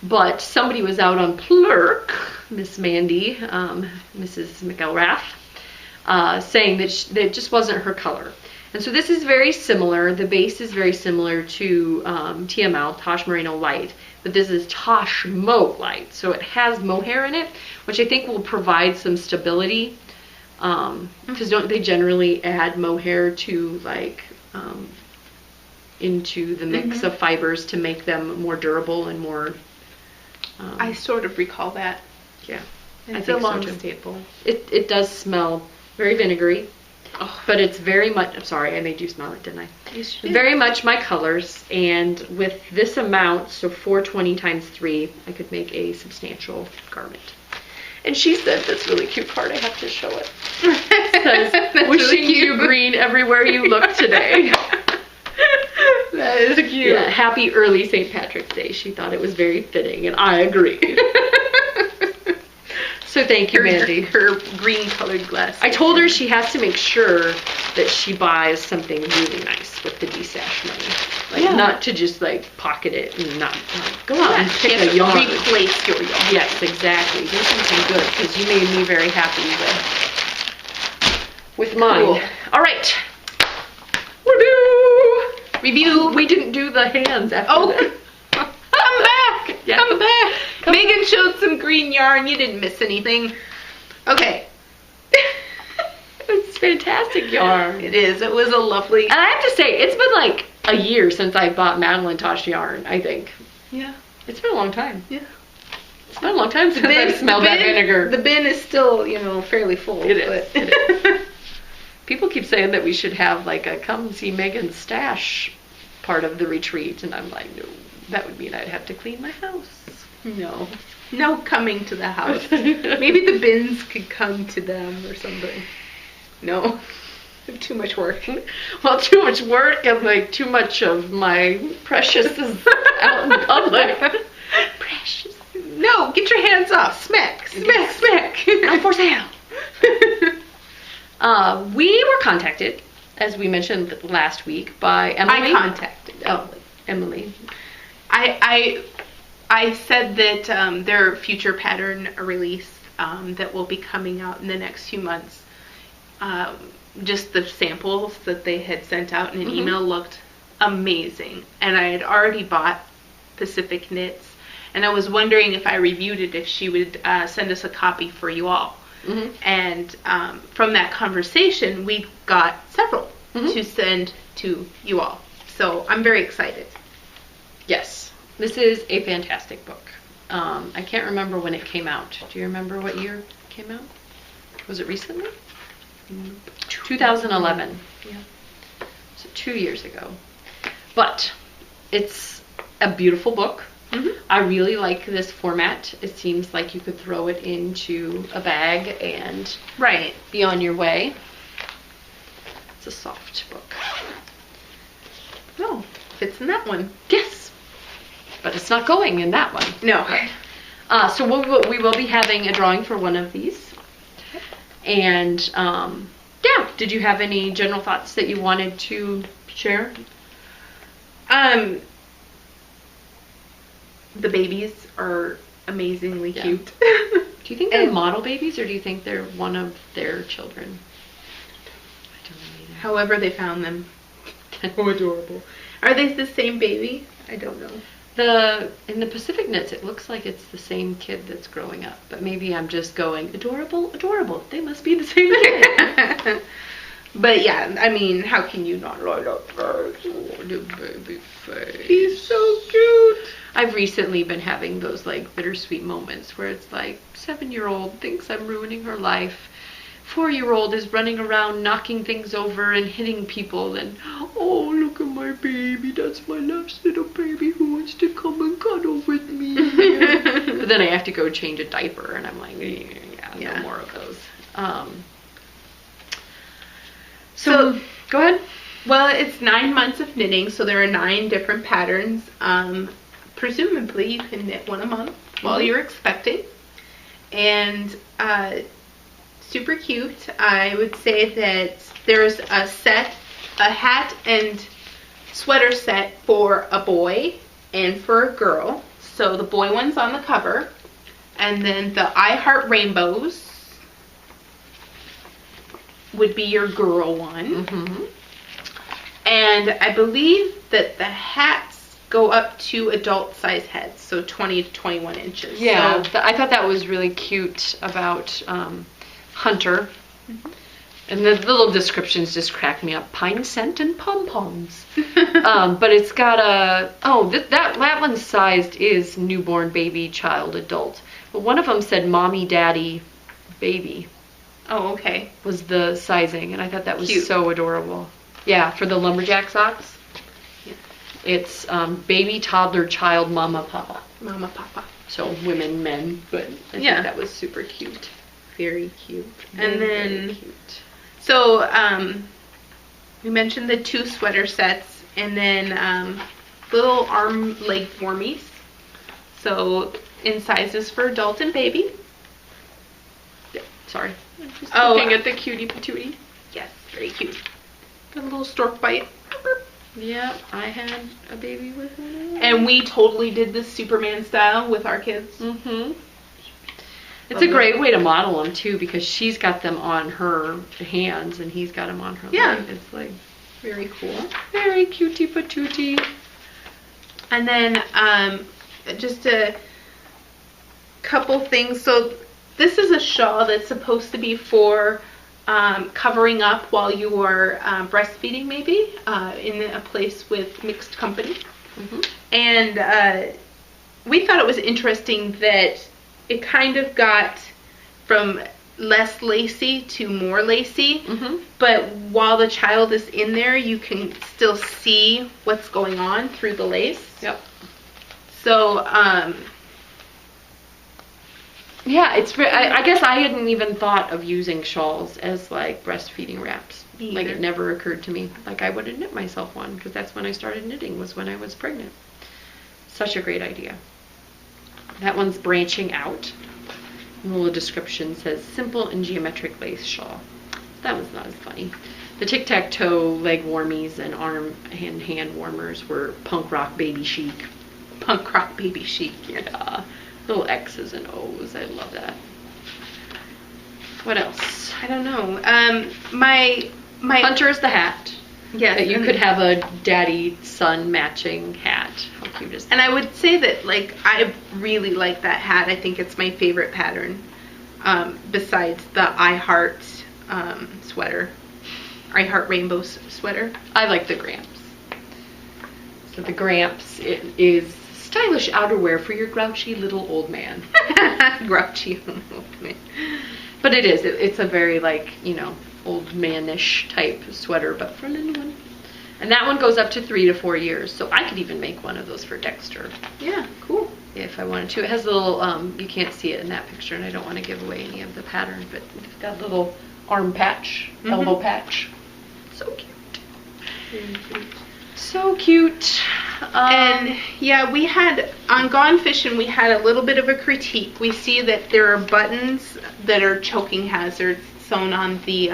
but somebody was out on Plurk, Miss Mandy, Mrs. McElrath, saying that that just wasn't her color. And so this is very similar. The base is very similar to TML, Tosh Merino Light, but this is Tosh Mo Light. So it has mohair in it, which I think will provide some stability. Because don't they generally add mohair to like into the mix of fibers to make them more durable and more. I sort of recall that. Yeah, It's a long staple. It does smell very vinegary. Oh. But it's very much, I'm sorry, I made you smell it, didn't I? Yes, you did. Very much my colors, and with this amount, so 420 times 3, I could make a substantial garment. And she said this really cute part, I have to show it. It says, wishing really you green everywhere you look today. That is cute. Yeah, happy early St. Patrick's Day. She thought it was very fitting, and I agree. So thank you, Mandy. Her green colored glasses. I told her she has to make sure that she buys something really nice with the de-sash money. Like, not to just, like, pocket it and not go out and pick a yarn. Replace your yarn. Yes, exactly. Do something good, because you made me very happy with mine. Cool. All right. Review. We didn't do the hands after that. Come back! Yeah. Come back! Megan showed some green yarn. You didn't miss anything. Okay. It's fantastic yarn. It is. It was a lovely... And I have to say, it's been like a year since I bought Madeline Tosh yarn, I think. Yeah. It's been a long time. Yeah. It's been a long time since I've smelled that vinegar. The bin is still, fairly full. It is. It is. People keep saying that we should have like a come see Megan's stash part of the retreat, and I'm like, no, that would mean I'd have to clean my house. No. No coming to the house. Maybe the bins could come to them or something. No. Too much work. Well, too much work and like too much of my precious is out in public. Precious. No, get your hands off. Smack. Smack, smack. Not for sale. We were contacted, as we mentioned last week, by Emily. I contacted Emily. I said that their future pattern release that will be coming out in the next few months, just the samples that they had sent out in an email looked amazing. And I had already bought Pacific Knits, and I was wondering if I reviewed it, if she would send us a copy for you all. And from that conversation, we got several to send to you all. So I'm very excited. Yes, this is a fantastic book. I can't remember when it came out. Do you remember what year it came out? Was it recently? 2011. Yeah. So 2 years ago. But it's a beautiful book. I really like this format. It seems like you could throw it into a bag and be on your way. It's It's a soft book. No, fits in that one. Yes, but it's not going in that one. No. So we will be having a drawing for one of these. And yeah, did you have any general thoughts that you wanted to share? The babies are amazingly cute. Do you think they're model babies, or do you think they're one of their children? I don't know either. However they found them. So adorable. Are they the same baby? I don't know. In the Pacific Knits, it looks like it's the same kid that's growing up, but maybe I'm just going adorable, adorable. They must be the same kid. But yeah, I mean, how can you not love her? Oh, the baby face. He's so cute. I've recently been having those like bittersweet moments where it's like 7-year-old thinks I'm ruining her life. 4-year-old is running around knocking things over and hitting people, and oh, look at my baby, that's my last little baby who wants to come and cuddle with me. But then I have to go change a diaper, and I'm like, yeah. No more of those. So go ahead. Well, it's 9 months of knitting, so there are 9 different patterns. Presumably you can knit one a month while you're expecting. And super cute. I would say that there's a hat and sweater set for a boy and for a girl. So the boy one's on the cover, and then the I Heart Rainbows would be your girl one. Mm-hmm. And I believe that the hats go up to adult size heads, so 20 to 21 inches. Yeah, so, I thought that was really cute about Hunter. Mm-hmm. And the little descriptions just crack me up. Pine scent and pom-poms. But it's got a... Oh, that one's sized is newborn, baby, child, adult. But one of them said mommy, daddy, baby. Oh, okay. Was the sizing. And I thought that was cute. so adorable. Yeah, for the lumberjack socks. Yeah. It's baby, toddler, child, mama, papa. Mama, papa. So women, men. But I think that was super cute. Very cute. Very, and then... very cute. So, we mentioned the 2 sweater sets, and then little arm leg warmies. So, in sizes for adult and baby. Yeah, sorry. I'm just Oh, looking at the cutie patootie. Yes, very cute. Got a little stork bite. Yeah, I had a baby with it. And we totally did this Superman style with our kids. Mm-hmm. It's a great way to model them too, because she's got them on her hands and he's got them on her leg. It's like very cool. Very cutie patootie. And then just a couple things. So this is a shawl that's supposed to be for covering up while you are breastfeeding, maybe in a place with mixed company. Mm-hmm. And we thought it was interesting that it kind of got from less lacy to more lacy, mm-hmm. but while the child is in there, you can still see what's going on through the lace. Yep. So, yeah, I guess I hadn't even thought of using shawls as like breastfeeding wraps. Like it never occurred to me. Like I would have knit myself one, because that's when I started knitting, was when I was pregnant. Such a great idea. That one's branching out. The little description says simple and geometric lace shawl. That one's not as funny. The tic-tac-toe leg warmies and arm and hand warmers were punk rock baby chic. Punk rock baby chic, yeah. Little X's and O's. I love that. What else? I don't know. My Hunter's the hat. Yes, that you could have a daddy-son matching hat. How cute is that? And I would say that, like, I really like that hat. I think it's my favorite pattern, besides the I Heart sweater. I Heart Rainbow sweater. I like the Gramps. So the Gramps is stylish outerwear for your grouchy little old man. Grouchy old man. But it is. It's a very, like, you know, old manish type sweater, but for anyone. And that one goes up to 3 to 4 years, so I could even make one of those for Dexter. Yeah, cool. If I wanted to. It has a little, you can't see it in that picture, and I don't want to give away any of the pattern, but it's got a little arm patch, elbow patch. So cute. So cute. And yeah, we had on Gone Fishing, we had a little bit of a critique. We see that there are buttons that are choking hazards sewn on the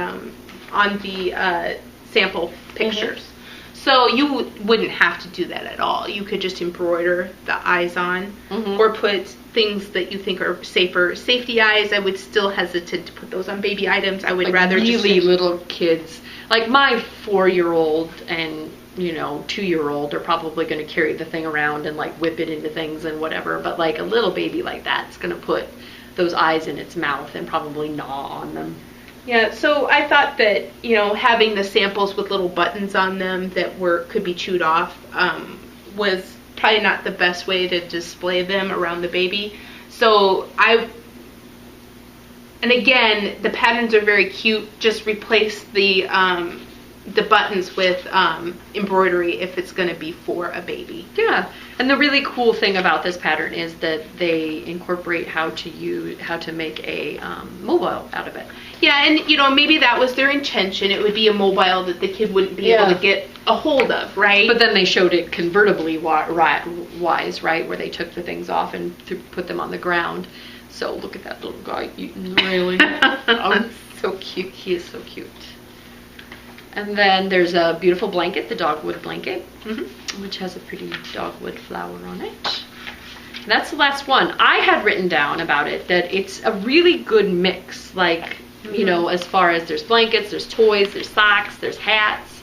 sample pictures. So you wouldn't have to do that at all. You could just embroider the eyes on, or put things that you think are safer. Safety eyes, I would still hesitate to put those on baby items. I would rather really little kids. Like my 4-year-old and 2-year-old are probably going to carry the thing around and like whip it into things and whatever. But like a little baby like that's going to put those eyes in its mouth and probably gnaw on them. Yeah, so I thought that, having the samples with little buttons on them that could be chewed off was probably not the best way to display them around the baby. So and again, the patterns are very cute. Just replace the buttons with embroidery if it's going to be for a baby. Yeah, and the really cool thing about this pattern is that they incorporate how to make a mobile out of it. Yeah, and maybe that was their intention. It would be a mobile that the kid wouldn't be able to get a hold of, right? But then they showed it convertibly wise, right, where they took the things off and put them on the ground. So look at that little guy eating, really. Oh, so cute. He is so cute. And then there's a beautiful blanket, the dogwood blanket, which has a pretty dogwood flower on it. And that's the last one. I had written down about it that it's a really good mix, like, as far as there's blankets, there's toys, there's socks, there's hats.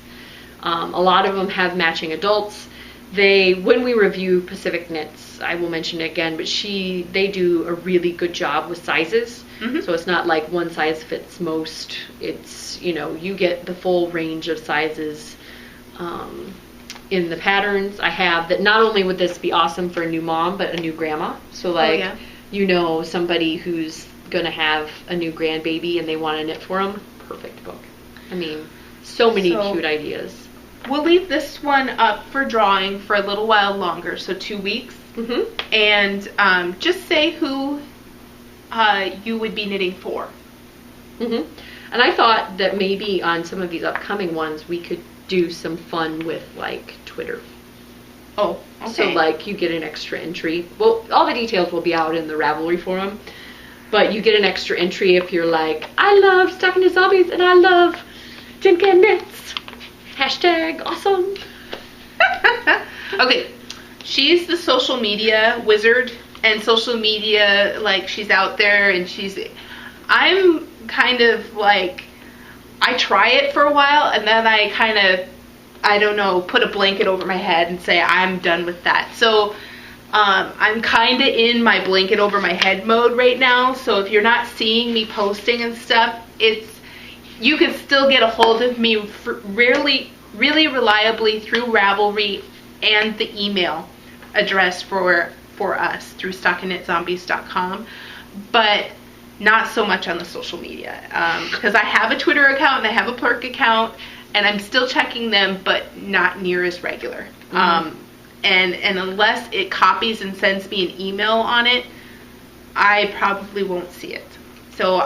A lot of them have matching adults. When we review Pacific Knits, I will mention it again, but they do a really good job with sizes. So it's not like one size fits most. It's, you get the full range of sizes in the patterns. I have that not only would this be awesome for a new mom, but a new grandma. So somebody who's going to have a new grandbaby and they want to knit for them, perfect book. I mean, so many cute ideas. We'll leave this one up for drawing for a little while longer, so 2 weeks. And just say who you would be knitting for. And I thought that maybe on some of these upcoming ones we could do some fun with like Twitter. Oh, okay. So like you get an extra entry. Well, all the details will be out in the Ravelry forum, but you get an extra entry if you're like, I love Stocking to Zombies and I love Tin Can Knits. Hashtag awesome. Okay, she's the social media wizard, and social media, like, she's out there, and I'm kind of like, I try it for a while, and then I kind of, I don't know, put a blanket over my head and say, I'm done with that. So, I'm kind of in my blanket over my head mode right now, so if you're not seeing me posting and stuff, you can still get a hold of me really reliably through Ravelry and the email address for us through stockingknitzombies.com, but not so much on the social media, because I have a Twitter account and I have a Plurk account, and I'm still checking them, but not near as regular. And unless it copies and sends me an email on it, I probably won't see it. So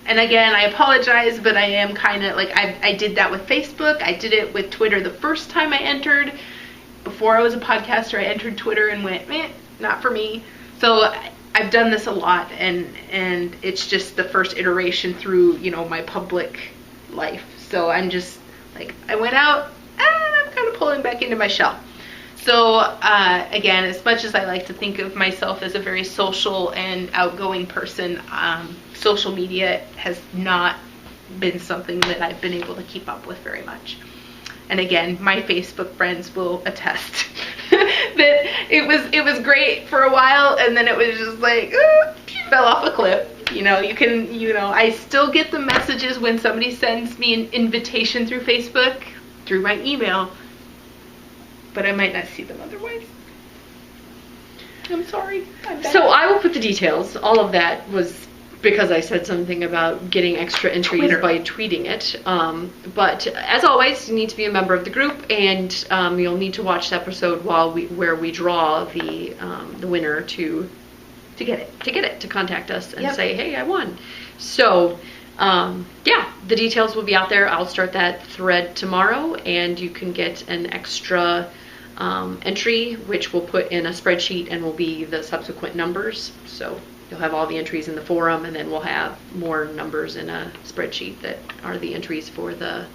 and again, I apologize, but I am kind of like, I did that with Facebook. I did it with Twitter the first time I entered. Before I was a podcaster, I entered Twitter and went, not for me. So I've done this a lot, and it's just the first iteration through, my public life. So I'm just like, I went out and I'm kind of pulling back into my shell. So again, as much as I like to think of myself as a very social and outgoing person, social media has not been something that I've been able to keep up with very much. And again, my Facebook friends will attest that it was great for a while, and then it was just like fell off a cliff. I still get the messages when somebody sends me an invitation through Facebook, through my email, but I might not see them otherwise. I'm sorry. So I will put the details. All of that was because I said something about getting extra entries by tweeting it. But as always, you need to be a member of the group, and you'll need to watch the episode where we draw the winner to get it, to contact us and say, hey, I won. So Yeah, the details will be out there. I'll start that thread tomorrow, and you can get an extra entry, which we'll put in a spreadsheet and will be the subsequent numbers. So you'll have all the entries in the forum, and then we'll have more numbers in a spreadsheet that are the entries for the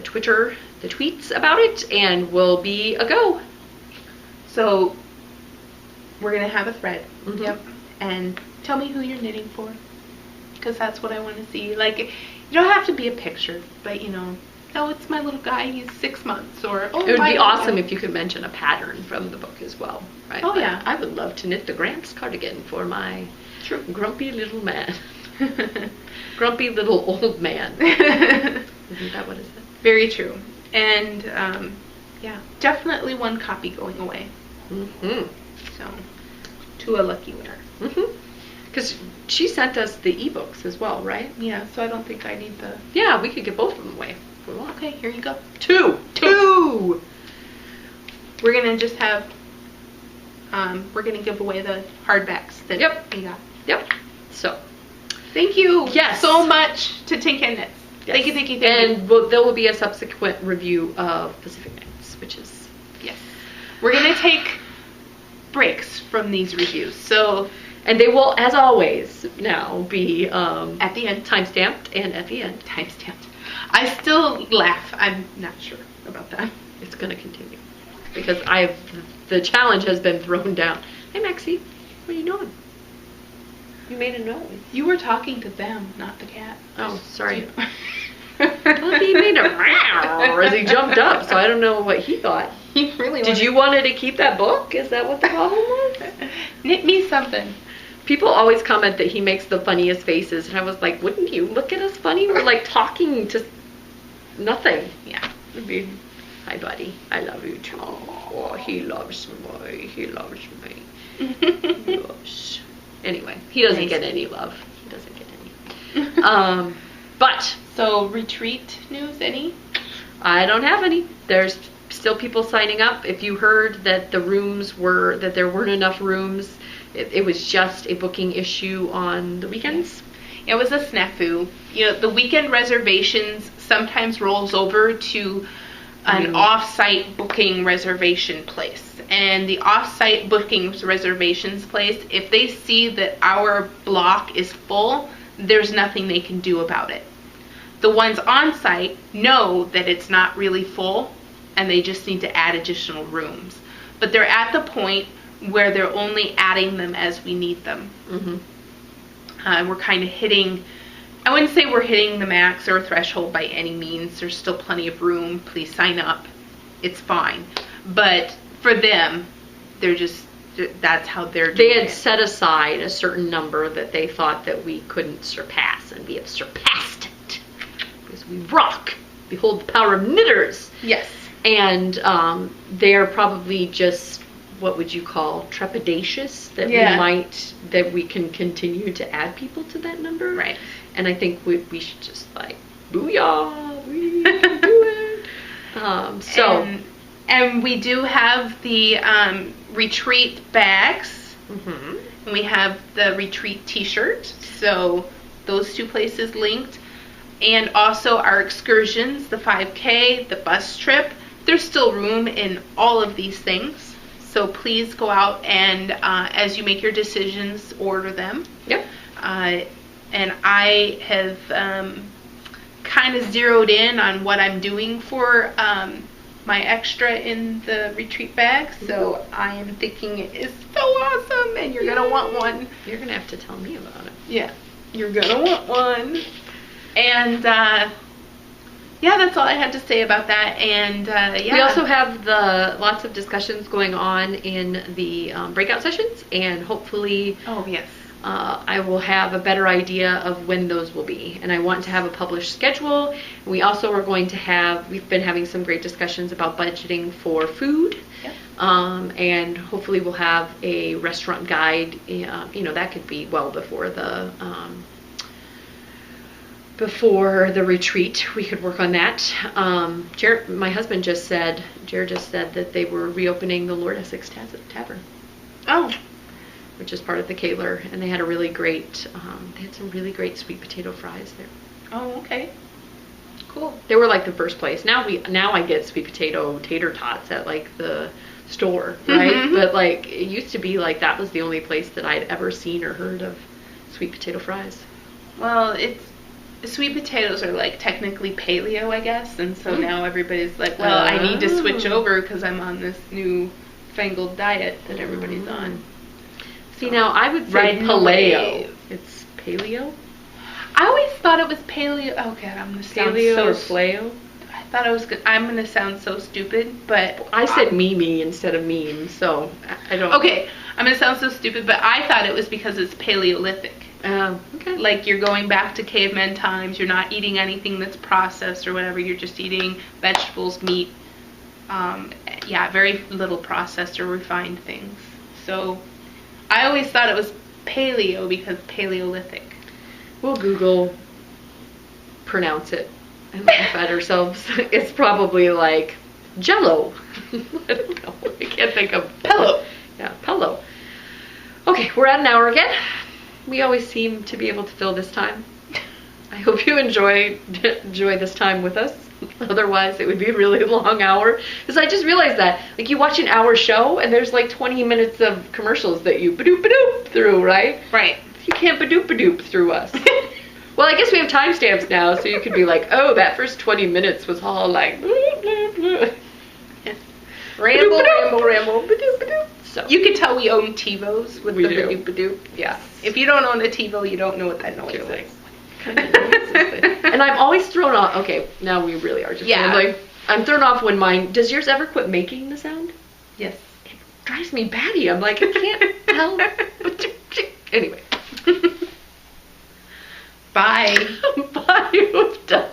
Twitter, the tweets about it, and we'll be a go. So we're gonna have a thread. Mm-hmm. Yep. And tell me who you're knitting for, because that's what I want to see. Like, you don't have to be a picture, but oh, it's my little guy, he's 6 months, or oh, it would be awesome if you could mention a pattern from the book as well, right? Oh, yeah. I would love to knit the Gramps cardigan for my grumpy little man. Grumpy little old man. Isn't that what it said? Very true. And yeah, definitely one copy going away. Mm-hmm. So, to a lucky winner. Mm-hmm. Because she sent us the ebooks as well, right? Yeah, so I don't think I need the... Yeah, we could give both of them away if we want. Okay, here you go. Two! We're going to just have... we're going to give away the hardbacks that we got. Yep. So... Thank you so much to Tink and Knits. Yes. Thank you. And there will be a subsequent review of Pacific Nights, which is... Yes. We're going to take breaks from these reviews, so... And they will, as always, now be... at the end. Time-stamped and at the end. Time-stamped. I still laugh. I'm not sure about that. It's going to continue. Because the challenge has been thrown down. Hey, Maxie, what are you doing? You made a noise. You were talking to them, not the cat. Oh, sorry. Well, he made a meow as he jumped up, so I don't know what he thought. He really Did you want to keep that book? Is that what the problem was? Knit me something. People always comment that he makes the funniest faces, and I was like, wouldn't you look at us funny? We're like talking to nothing. Yeah. It'd be, hi, buddy. I love you too. Oh, he loves me. He loves me. Yes. Anyway, he doesn't get any love. He doesn't get any. But so retreat news, any? I don't have any. There's still people signing up. If you heard that there weren't enough rooms, it was just a booking issue on the weekends. It was a snafu. The weekend reservations sometimes rolls over to an off-site booking reservation place. And the off-site bookings reservations place, if they see that our block is full, there's nothing they can do about it. The ones on-site know that it's not really full, and they just need to add additional rooms. But they're at the point where they're only adding them as we need them. Mm-hmm. We're kind of hitting, I wouldn't say we're hitting the max or threshold by any means. There's still plenty of room. Please sign up. It's fine. But for them, that's how they're doing it. They had set aside a certain number that they thought that we couldn't surpass, and we have surpassed it. Because we rock. Behold the power of knitters. Yes. And they're probably just, what would you call, trepidatious that we can continue to add people to that number. Right. And I think we should just like, booyah, we can do it. And we do have the retreat bags. Mm-hmm. And we have the retreat t-shirt. So those two places linked. And also our excursions, the 5K, the bus trip. There's still room in all of these things. So please go out and as you make your decisions, order them. Yep. And I have kind of zeroed in on what I'm doing for my extra in the retreat bag. So I am thinking it is so awesome, and you're going to want one. You're going to have to tell me about it. Yeah, you're going to want one. And yeah, that's all I had to say about that. And yeah. We also have lots of discussions going on in the breakout sessions, and hopefully I will have a better idea of when those will be. And I want to have a published schedule. We also are going to we've been having some great discussions about budgeting for food. Yep. And hopefully we'll have a restaurant guide. That could be well before the retreat. We could work on that. Jared, my husband just said that they were reopening the Lord Essex Tavern. Oh. which is part of the Kaler, and they had a really great, they had some really great sweet potato fries there. Oh, okay. Cool. They were like the first place. Now I get sweet potato tater tots at like the store, right? Mm-hmm. But like it used to be like that was the only place that I'd ever seen or heard of sweet potato fries. Well, sweet potatoes are like technically paleo, I guess, and so now everybody's like, well, I need to switch over because I'm on this new fangled diet that everybody's on. See, now I would say Riding the paleo. wave. It's paleo? I always thought it was paleo. Oh god, I'm gonna sound Paleo so. or pleo? I thought I was. I'm gonna sound so stupid, but I said meme instead of meme, so I don't. Okay, I'm gonna sound so stupid, but I thought it was because it's Paleolithic. Okay. Like you're going back to caveman times. You're not eating anything that's processed or whatever. You're just eating vegetables, meat. Yeah, very little processed or refined things. So I always thought it was paleo because Paleolithic. We'll Google pronounce it and laugh at ourselves. It's probably like Jello. I don't know. I can't think of Pello. Yeah, Pello. Okay, we're at an hour again. We always seem to be able to fill this time. I hope you enjoy this time with us. Otherwise, it would be a really long hour. Because I just realized that, like, you watch an hour show and there's like 20 minutes of commercials that you ba-doop through, right? Right. You can't ba-doop through us. Well, I guess we have timestamps now, so you could be like, oh, that first 20 minutes was all like, blah, blah, blah. Ramble, Ba-doop, ramble, ramble. ba-doop. So You could tell we own TiVos with We the do. ba-doop. yeah. If you don't own a TiVo, you don't know what that noise You're like, is. what kind of noise is this? And I'm always thrown off. Okay, now we really are just Yeah. rambling. I'm thrown off when mine. Does yours ever quit making the sound? Yes. It drives me batty. I'm like, I can't tell. Anyway. Bye. Bye.